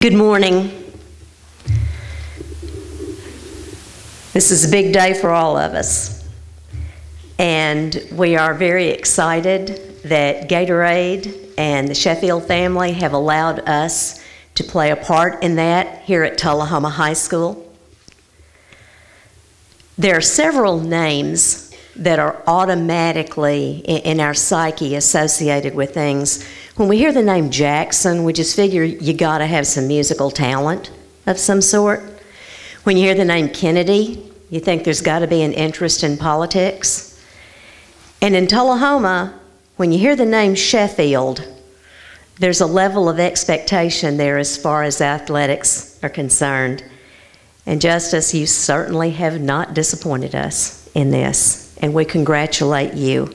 Good morning. This is a big day for all of us, and we are very excited that Gatoraide and the Sheffield family have allowed us to play a part in that here at Tullahoma High School. There are several names that are automatically in our psyche associated with things. When we hear the name Jackson, we just figure you gotta have some musical talent of some sort. When you hear the name Kennedy, you think there's gotta be an interest in politics. And in Tullahoma, when you hear the name Sheffield, there's a level of expectation there as far as athletics are concerned. And Justus, you certainly have not disappointed us in this, and we congratulate you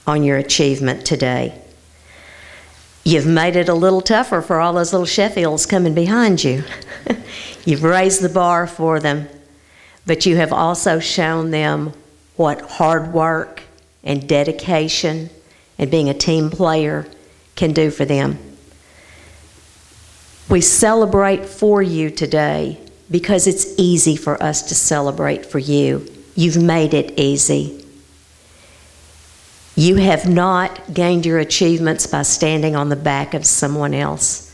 on your achievement today. You've made it a little tougher for all those little Sheffields coming behind you. You've raised the bar for them, but you have also shown them what hard work and dedication and being a team player can do for them. We celebrate for you today because it's easy for us to celebrate for you. You've made it easy. You have not gained your achievements by standing on the back of someone else.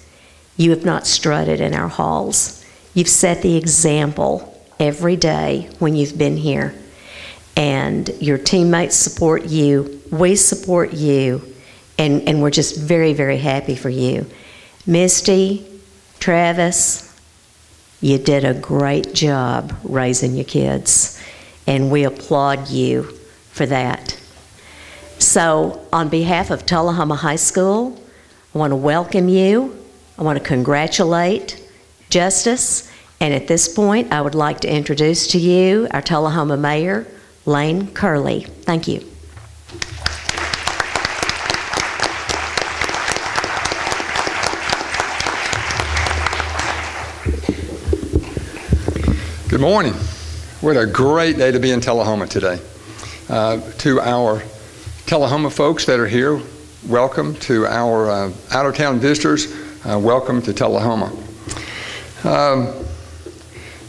You have not strutted in our halls. You've set the example every day when you've been here. And your teammates support you, we support you, and we're just very, very happy for you. Misty, Travis, you did a great job raising your kids, and we applaud you for that. So on behalf of Tullahoma High School, I want to welcome you. I want to congratulate Justus. And at this point, I would like to introduce to you our Tullahoma Mayor, Lane Curley. Thank you. Good morning. What a great day to be in Tullahoma today. To our Tullahoma folks that are here, welcome. To our out-of-town visitors, welcome to Tullahoma.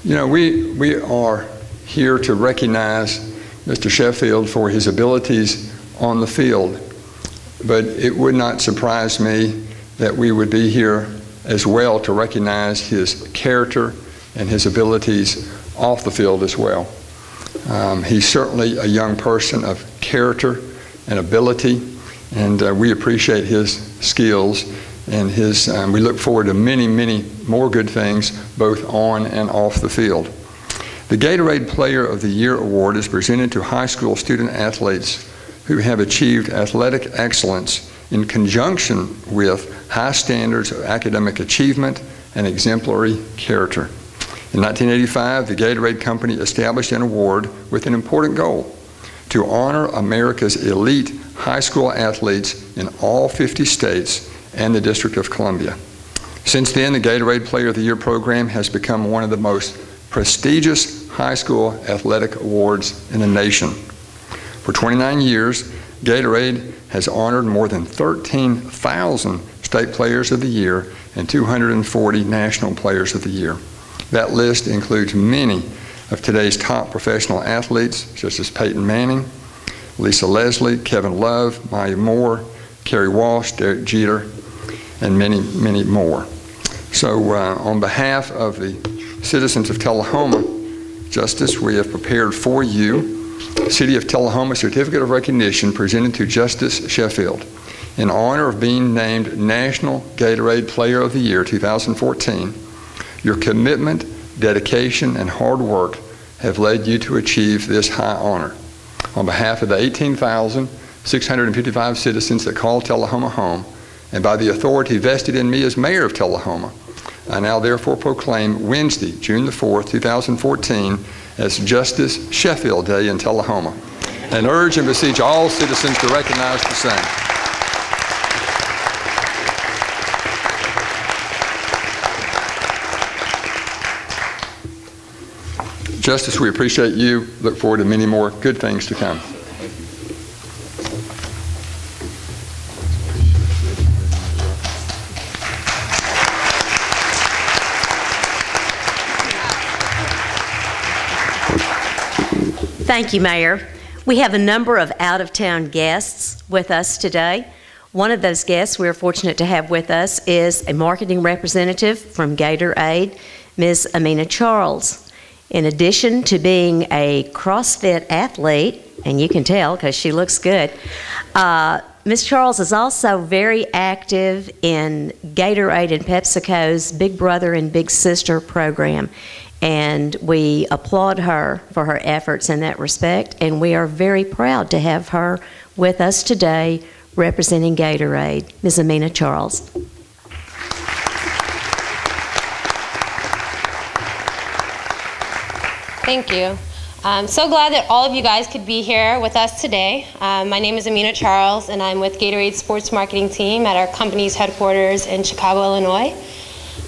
You know, we are here to recognize Mr. Sheffield for his abilities on the field, but it would not surprise me that we would be here as well to recognize his character and his abilities off the field as well. He's certainly a young person of character and ability, and we appreciate his skills and his, we look forward to many, many more good things both on and off the field. The Gatoraide Player of the Year Award is presented to high school student athletes who have achieved athletic excellence in conjunction with high standards of academic achievement and exemplary character. In 1985, the Gatoraide Company established an award with an important goal: to honor America's elite high school athletes in all 50 states and the District of Columbia. Since then, the Gatoraide Player of the Year program has become one of the most prestigious high school athletic awards in the nation. For 29 years, Gatoraide has honored more than 13,000 state players of the year and 240 national players of the year. That list includes many of today's top professional athletes, such as Peyton Manning, Lisa Leslie, Kevin Love, Maya Moore, Kerry Walsh, Derek Jeter, and many, many more. So on behalf of the citizens of Tullahoma, Justus, we have prepared for you City of Tullahoma Certificate of Recognition presented to Justus Sheffield in honor of being named National Gatoraide Player of the Year 2014. Your commitment, dedication, and hard work have led you to achieve this high honor. On behalf of the 18,655 citizens that call Tullahoma home, and by the authority vested in me as mayor of Tullahoma, I now therefore proclaim Wednesday, June the 4th, 2014, as Justus Sheffield Day in Tullahoma, and urge and beseech all citizens to recognize the same. Justus, we appreciate you. Look forward to many more good things to come. Thank you, Mayor. We have a number of out-of-town guests with us today. One of those guests we're fortunate to have with us is a marketing representative from Gatoraide, Ms. Amina Charles. In addition to being a CrossFit athlete, and you can tell because she looks good, Ms. Charles is also very active in Gatoraide and PepsiCo's Big Brother and Big Sister program. And we applaud her for her efforts in that respect, and we are very proud to have her with us today representing Gatoraide. Ms. Amina Charles. Thank you. I'm so glad that all of you guys could be here with us today. My name is Amina Charles, and I'm with Gatorade Sports Marketing Team at our company's headquarters in Chicago, Illinois.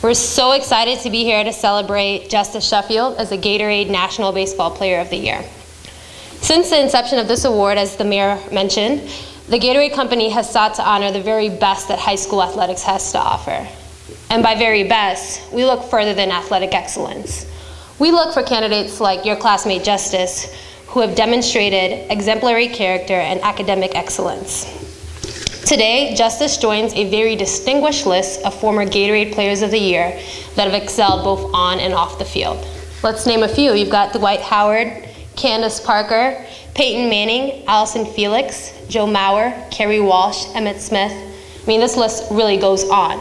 We're so excited to be here to celebrate Justus Sheffield as the Gatorade National Baseball Player of the Year. Since the inception of this award, as the mayor mentioned, the Gatorade Company has sought to honor the very best that high school athletics has to offer. And by very best, we look further than athletic excellence. We look for candidates like your classmate Justus, who have demonstrated exemplary character and academic excellence. Today, Justus joins a very distinguished list of former Gatorade Players of the Year that have excelled both on and off the field. Let's name a few. You've got Dwight Howard, Candace Parker, Peyton Manning, Allison Felix, Joe Mauer, Kerry Walsh, Emmett Smith. I mean, this list really goes on.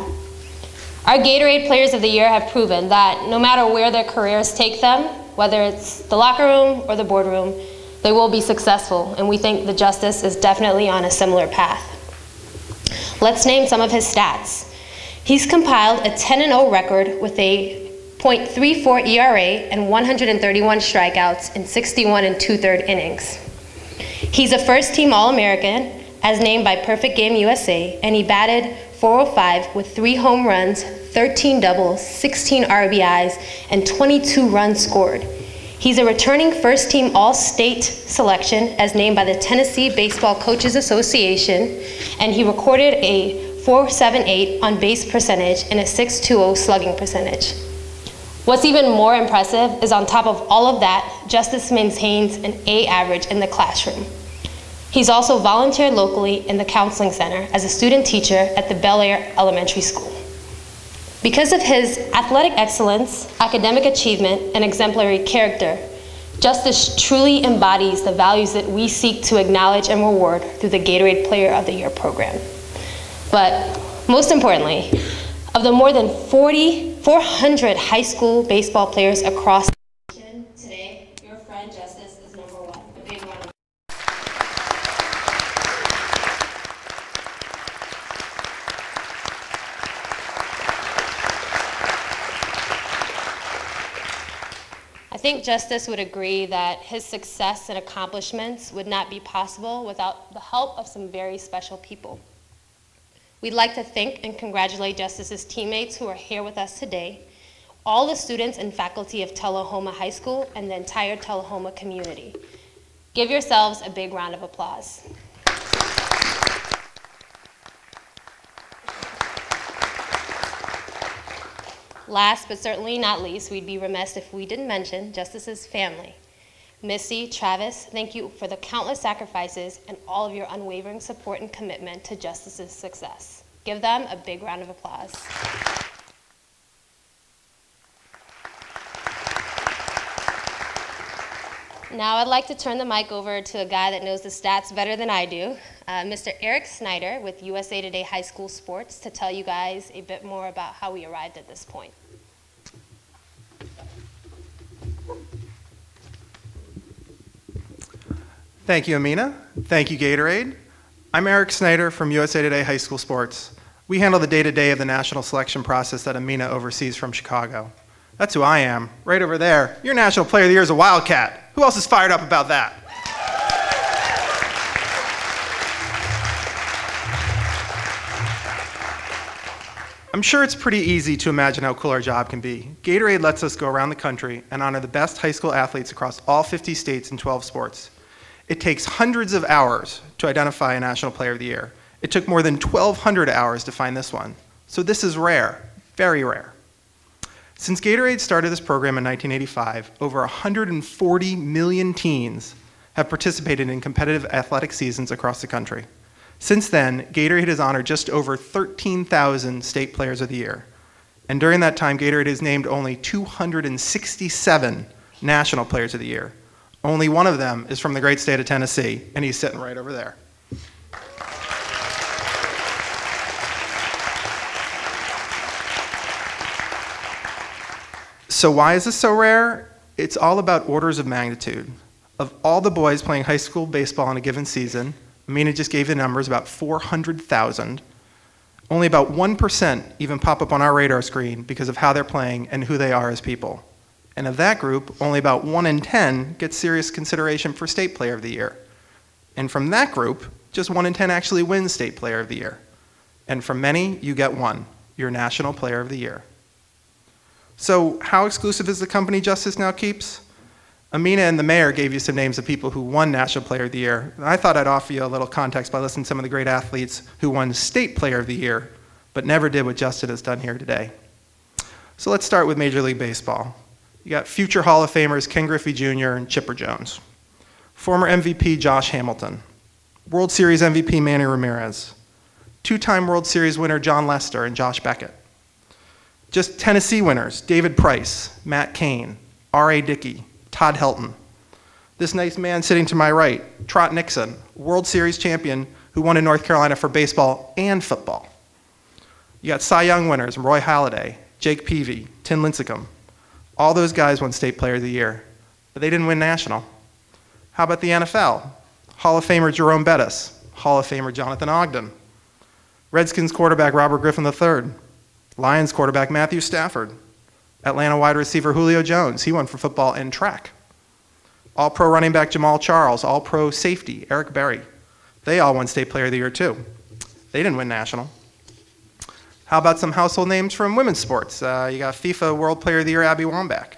Our Gatorade Players of the Year have proven that no matter where their careers take them, whether it's the locker room or the boardroom, they will be successful, and we think the Justus is definitely on a similar path. Let's name some of his stats. He's compiled a 10-0 record with a .34 ERA and 131 strikeouts in 61 2/3 innings. He's a first-team All-American, as named by Perfect Game USA, and he batted .405 with 3 home runs, 13 doubles, 16 RBIs, and 22 runs scored. He's a returning first-team All-State selection as named by the Tennessee Baseball Coaches Association, and he recorded a .478 on-base percentage and a .620 slugging percentage. What's even more impressive is on top of all of that, Justus maintains an A average in the classroom. He's also volunteered locally in the Counseling Center as a student teacher at the Bel Air Elementary School. Because of his athletic excellence, academic achievement, and exemplary character, Justus truly embodies the values that we seek to acknowledge and reward through the Gatorade Player of the Year program. But most importantly, of the more than 400 high school baseball players across the nation, today, your friend Justus is number one. A big round of I think Justus would agree that his success and accomplishments would not be possible without the help of some very special people. We'd like to thank and congratulate Justus's teammates who are here with us today, all the students and faculty of Tullahoma High School, and the entire Tullahoma community. Give yourselves a big round of applause. Last but certainly not least, we'd be remiss if we didn't mention Justus's family. Missy, Travis, thank you for the countless sacrifices and all of your unwavering support and commitment to Justus's success. Give them a big round of applause. Now I'd like to turn the mic over to a guy that knows the stats better than I do, Mr. Eric Snyder with USA Today High School Sports, to tell you guys a bit more about how we arrived at this point. Thank you, Amina. Thank you, Gatorade. I'm Eric Snyder from USA Today High School Sports. We handle the day-to-day of the national selection process that Amina oversees from Chicago. That's who I am, right over there. Your National Player of the Year is a Wildcat. Who else is fired up about that? I'm sure it's pretty easy to imagine how cool our job can be. Gatorade lets us go around the country and honor the best high school athletes across all 50 states and 12 sports. It takes hundreds of hours to identify a National Player of the Year. It took more than 1,200 hours to find this one. So this is rare, very rare. Since Gatorade started this program in 1985, over 140 million teens have participated in competitive athletic seasons across the country. Since then, Gatorade has honored just over 13,000 state players of the year. And during that time, Gatorade has named only 267 national players of the year. Only one of them is from the great state of Tennessee, and he's sitting right over there. So why is this so rare? It's all about orders of magnitude. Of all the boys playing high school baseball in a given season, Amina just gave the numbers, about 400,000. Only about 1% even pop up on our radar screen because of how they're playing and who they are as people. And of that group, only about 1 in 10 gets serious consideration for State Player of the Year. And from that group, just 1 in 10 actually wins State Player of the Year. And from many, you get one, your National Player of the Year. So how exclusive is the company Justus now keeps? Amina and the mayor gave you some names of people who won National Player of the Year. And I thought I'd offer you a little context by listening to some of the great athletes who won State Player of the Year, but never did what Justus has done here today. So let's start with Major League Baseball. You got future Hall of Famers Ken Griffey Jr. and Chipper Jones. Former MVP Josh Hamilton. World Series MVP Manny Ramirez. Two-time World Series winner John Lester and Josh Beckett. Just Tennessee winners, David Price, Matt Cain, R.A. Dickey, Todd Helton. This nice man sitting to my right, Trot Nixon, World Series champion who won in North Carolina for baseball and football. You got Cy Young winners, Roy Halladay, Jake Peavy, Tim Lincecum. All those guys won State Player of the Year, but they didn't win national. How about the NFL? Hall of Famer Jerome Bettis, Hall of Famer Jonathan Ogden. Redskins quarterback Robert Griffin III. Lions quarterback Matthew Stafford. Atlanta wide receiver Julio Jones, he won for football and track. All-pro running back Jamal Charles, all-pro safety Eric Berry. They all won State Player of the Year too. They didn't win national. How about some household names from women's sports? You got FIFA World Player of the Year Abby Wambach.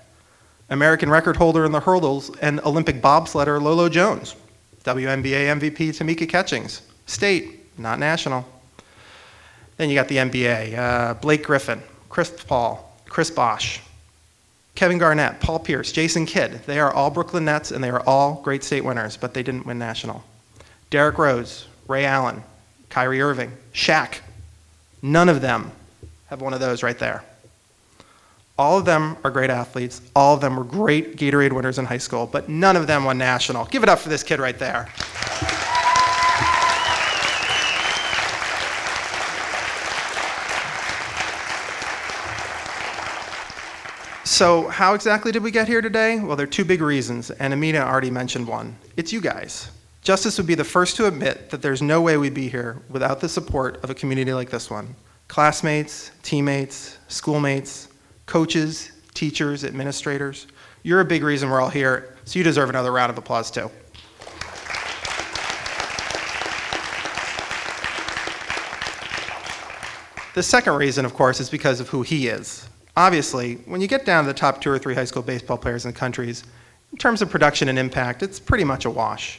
American record holder in the hurdles and Olympic bobsledder Lolo Jones. WNBA MVP Tamika Catchings. State, not national. Then you got the NBA, Blake Griffin, Chris Paul, Chris Bosh, Kevin Garnett, Paul Pierce, Jason Kidd. They are all Brooklyn Nets, and they are all great state winners, but they didn't win national. Derrick Rose, Ray Allen, Kyrie Irving, Shaq. None of them have one of those right there. All of them are great athletes. All of them were great Gatorade winners in high school, but none of them won national. Give it up for this kid right there. So how exactly did we get here today? Well, there are two big reasons, and Amina already mentioned one. It's you guys. Justus would be the first to admit that there's no way we'd be here without the support of a community like this one. Classmates, teammates, schoolmates, coaches, teachers, administrators. You're a big reason we're all here, so you deserve another round of applause too. The second reason, of course, is because of who he is. Obviously, when you get down to the top 2 or 3 high school baseball players in the country, in terms of production and impact, it's pretty much a wash.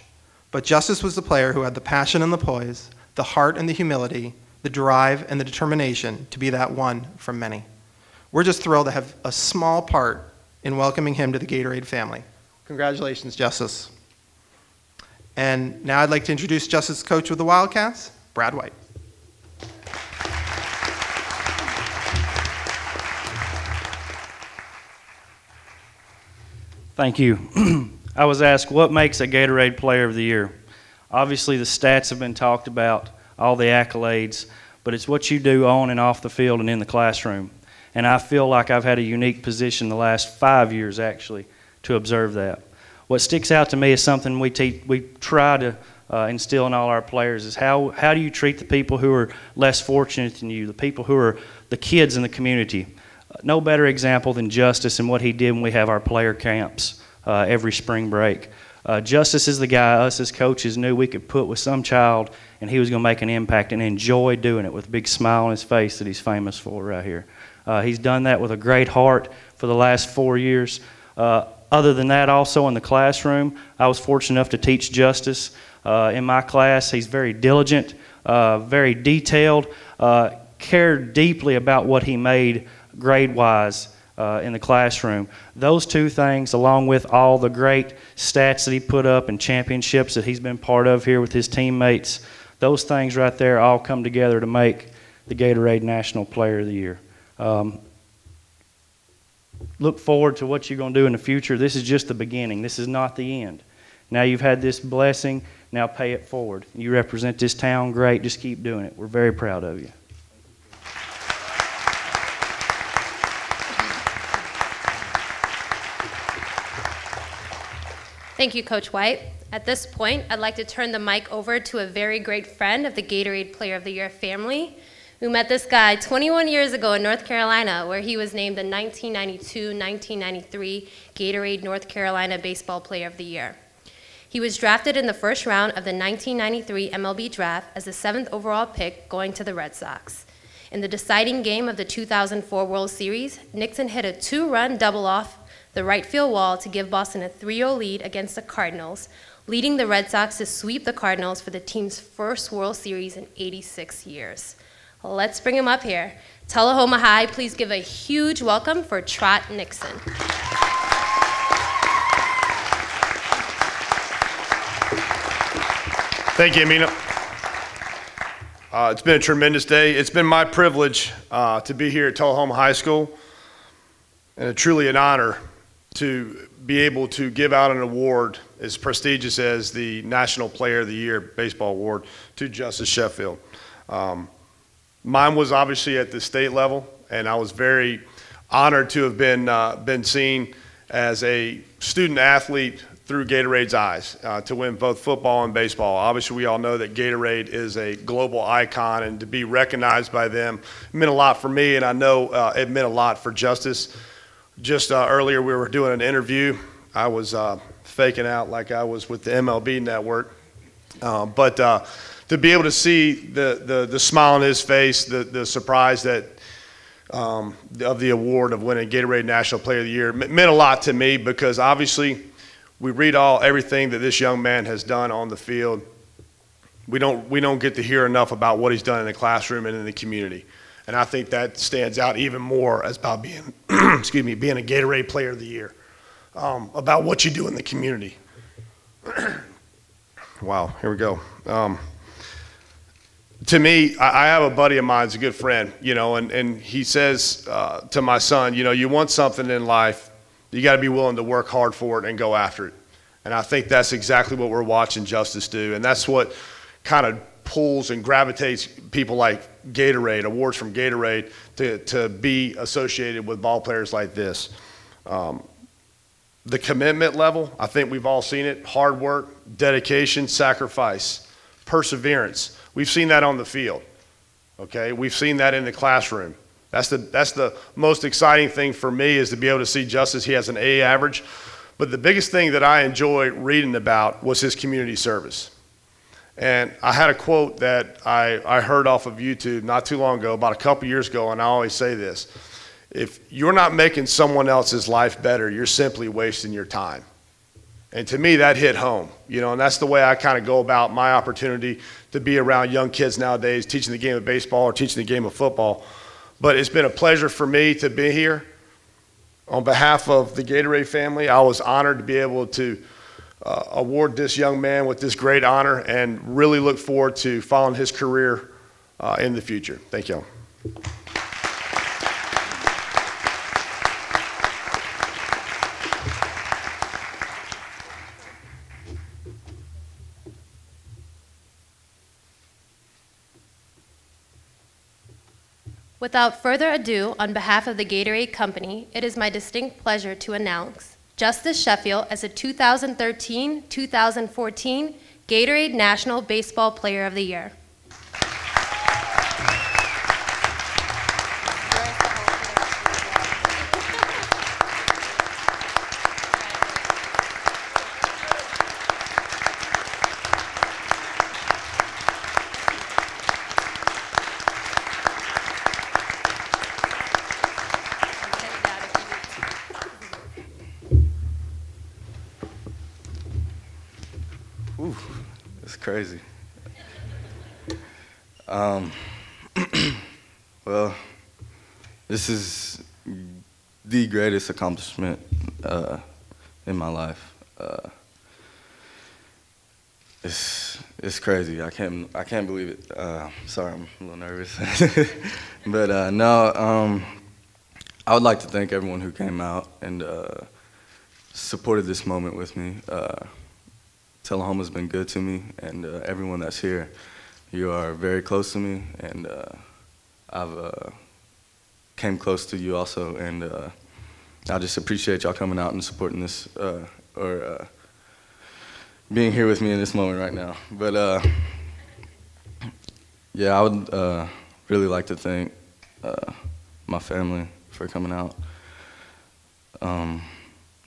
But Justus was the player who had the passion and the poise, the heart and the humility, the drive and the determination to be that one from many. We're just thrilled to have a small part in welcoming him to the Gatorade family. Congratulations, Justus. And now I'd like to introduce Justus' coach with the Wildcats, Brad White. Thank you. I was asked what makes a Gatorade Player of the Year. Obviously the stats have been talked about, all the accolades, but it's what you do on and off the field and in the classroom. And I feel like I've had a unique position the last 5 years actually to observe that. What sticks out to me is something we try to instill in all our players is how do you treat the people who are less fortunate than you, the people who are the kids in the community. No better example than Justus and what he did when we have our player camps every spring break. Justus is the guy us as coaches knew we could put with some child and he was going to make an impact and enjoy doing it with a big smile on his face that he's famous for right here. He's done that with a great heart for the last 4 years. Other than that, also in the classroom, I was fortunate enough to teach Justus in my class. He's very diligent, very detailed, cared deeply about what he made grade-wise, in the classroom. Those two things, along with all the great stats that he put up and championships that he's been part of here with his teammates, those things right there all come together to make the Gatorade National Player of the Year. Look forward to what you're going to do in the future. This is just the beginning. This is not the end. Now you've had this blessing. Now pay it forward. You represent this town great. Just keep doing it. We're very proud of you. Thank you, Coach White. At this point, I'd like to turn the mic over to a very great friend of the Gatorade Player of the Year family, who met this guy 21 years ago in North Carolina, where he was named the 1992-1993 Gatorade North Carolina Baseball Player of the Year. He was drafted in the first round of the 1993 MLB Draft as the 7th overall pick, going to the Red Sox. In the deciding game of the 2004 World Series, Nixon hit a 2-run double off the right field wall to give Boston a 3-0 lead against the Cardinals, leading the Red Sox to sweep the Cardinals for the team's first World Series in 86 years. Let's bring him up here. Tullahoma High, please give a huge welcome for Trot Nixon. Thank you, Amina. It's been a tremendous day. It's been my privilege to be here at Tullahoma High School, and truly an honor to be able to give out an award as prestigious as the National Player of the Year Baseball Award to Justus Sheffield. Mine was obviously at the state level, and I was very honored to have been seen as a student athlete through Gatorade's eyes to win both football and baseball. Obviously, we all know that Gatorade is a global icon, and to be recognized by them meant a lot for me, and I know it meant a lot for Justus. Just earlier, we were doing an interview. I was faking out like I was with the MLB Network, but to be able to see the smile on his face, the surprise that of the award of winning Gatorade National Player of the Year meant a lot to me, because obviously we read everything that this young man has done on the field. We don't get to hear enough about what he's done in the classroom and in the community, and I think that stands out even more as about being being a Gatorade Player of the Year, about what you do in the community. Wow, here we go. To me, I have a buddy of mine, he's a good friend, and he says to my son, you want something in life, you got to be willing to work hard for it and go after it. And I think that's exactly what we're watching Justus do, and that's what kind of pulls and gravitates people like Gatorade, awards from Gatorade, to be associated with ball players like this. The commitment level, I think we've all seen it: hard work, dedication, sacrifice, perseverance. We've seen that on the field, okay? We've seen that in the classroom. That's the most exciting thing for me, is to be able to see Justus. He has an A average. But the biggest thing that I enjoy reading about was his community service. And I had a quote that I heard off of YouTube not too long ago, about a couple years ago, and I always say this: if you're not making someone else's life better, you're simply wasting your time. And to me, that hit home, and that's the way I kind of go about my opportunity to be around young kids nowadays, teaching the game of baseball or teaching the game of football. But it's been a pleasure for me to be here. On behalf of the Gatorade family, I was honored to be able to award this young man with this great honor, and really look forward to following his career in the future. Thank you. Without further ado, on behalf of the Gatorade Company, it is my distinct pleasure to announce Justus Sheffield as a 2013-2014 Gatorade National Baseball Player of the Year. Ooh, that's crazy. Well, this is the greatest accomplishment in my life. It's crazy. I can't believe it. Sorry, I'm a little nervous. But no, I would like to thank everyone who came out and supported this moment with me. Tullahoma's been good to me, and everyone that's here, you are very close to me, and I've came close to you also, and I just appreciate y'all coming out and supporting this, or being here with me in this moment right now. But yeah, I would really like to thank my family for coming out.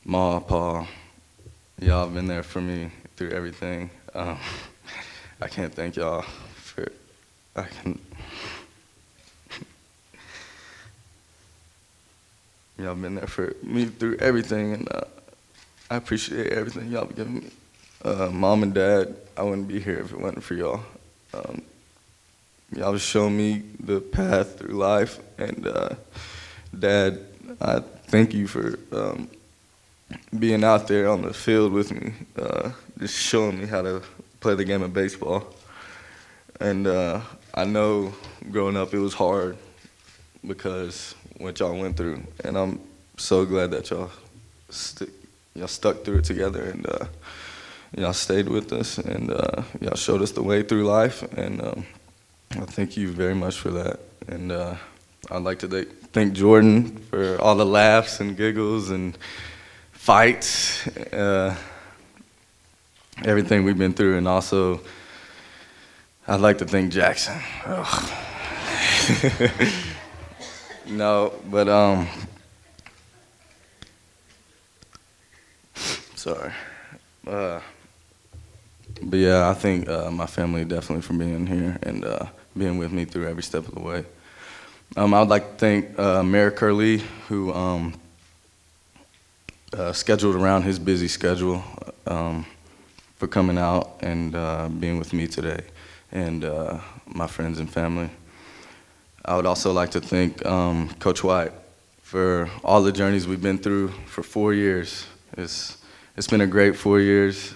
Ma, Pa, y'all have been there for me through everything. I can't thank y'all for, y'all have been there for me through everything, and I appreciate everything y'all have given me. Mom and Dad, I wouldn't be here if it wasn't for y'all. Y'all have shown me the path through life, and Dad, I thank you for being out there on the field with me, just showing me how to play the game of baseball. And I know growing up it was hard because what y'all went through, and I'm so glad that y'all stuck through it together, and y'all stayed with us, and y'all showed us the way through life, and I thank you very much for that. And I'd like to thank Jordan for all the laughs and giggles and fights, everything we've been through, and also I'd like to thank Jackson. No, but sorry. But yeah, I thank my family definitely for being here and being with me through every step of the way. I would like to thank Mayor Curley, who scheduled around his busy schedule for coming out and being with me today, and my friends and family. I would also like to thank Coach White for all the journeys we've been through for 4 years. It's been a great 4 years.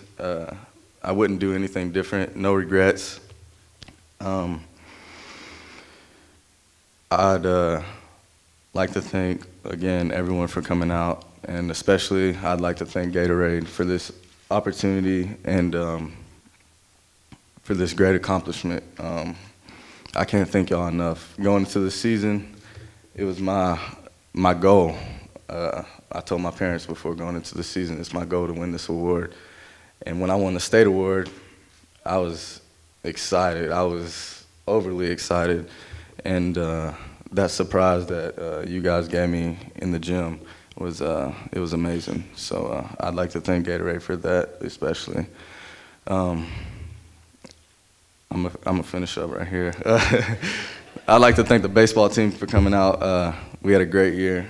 I wouldn't do anything different, no regrets. I'd like to thank, again, everyone for coming out, and especially I'd like to thank Gatorade for this opportunity and for this great accomplishment. I can't thank y'all enough. Going into the season, it was my goal. I told my parents before going into the season, it's my goal to win this award. And when I won the state award, I was excited. I was overly excited. And that surprise that you guys gave me in the gym was it was amazing. So I'd like to thank Gatorade for that, especially. I'm gonna finish up right here. I'd like to thank the baseball team for coming out. We had a great year.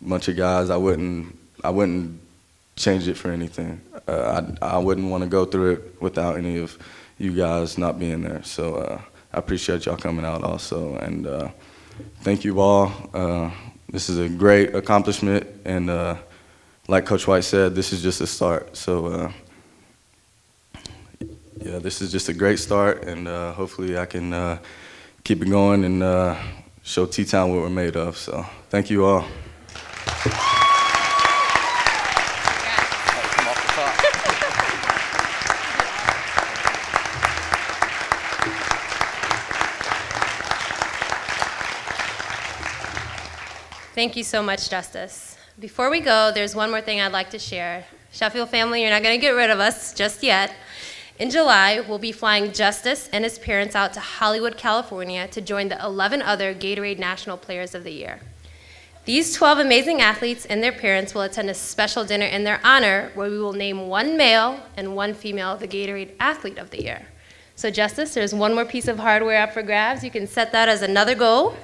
Bunch of guys. I wouldn't change it for anything. I wouldn't want to go through it without any of you guys not being there. So I appreciate y'all coming out also, and thank you all. This is a great accomplishment, and like Coach White said, this is just a start. So yeah, this is just a great start, and hopefully I can keep it going and show T-Town what we're made of. So thank you all. Thank you so much, Justus. Before we go, there's one more thing I'd like to share. Sheffield family, you're not going to get rid of us just yet. In July, we'll be flying Justus and his parents out to Hollywood, California to join the 11 other Gatorade National Players of the Year. These 12 amazing athletes and their parents will attend a special dinner in their honor where we will name one male and one female the Gatorade Athlete of the Year. So Justus, there's one more piece of hardware up for grabs. You can set that as another goal.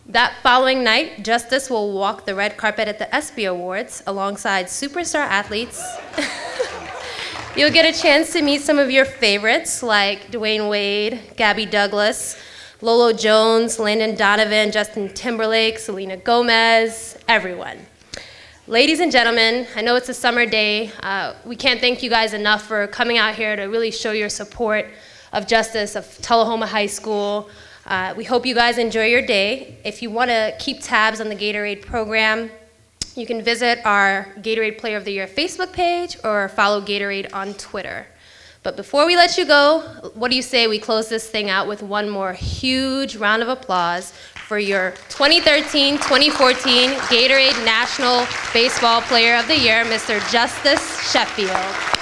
That following night, Justus will walk the red carpet at the ESPY Awards alongside superstar athletes. You'll get a chance to meet some of your favorites like Dwayne Wade, Gabby Douglas, Lolo Jones, Landon Donovan, Justin Timberlake, Selena Gomez, everyone. Ladies and gentlemen, I know it's a summer day. We can't thank you guys enough for coming out here to really show your support of Justus, of Tullahoma High School. We hope you guys enjoy your day. If you want to keep tabs on the Gatorade program, you can visit our Gatorade Player of the Year Facebook page or follow Gatorade on Twitter. But before we let you go, what do you say we close this thing out with one more huge round of applause for your 2013-2014 Gatorade National Baseball Player of the Year, Mr. Justus Sheffield.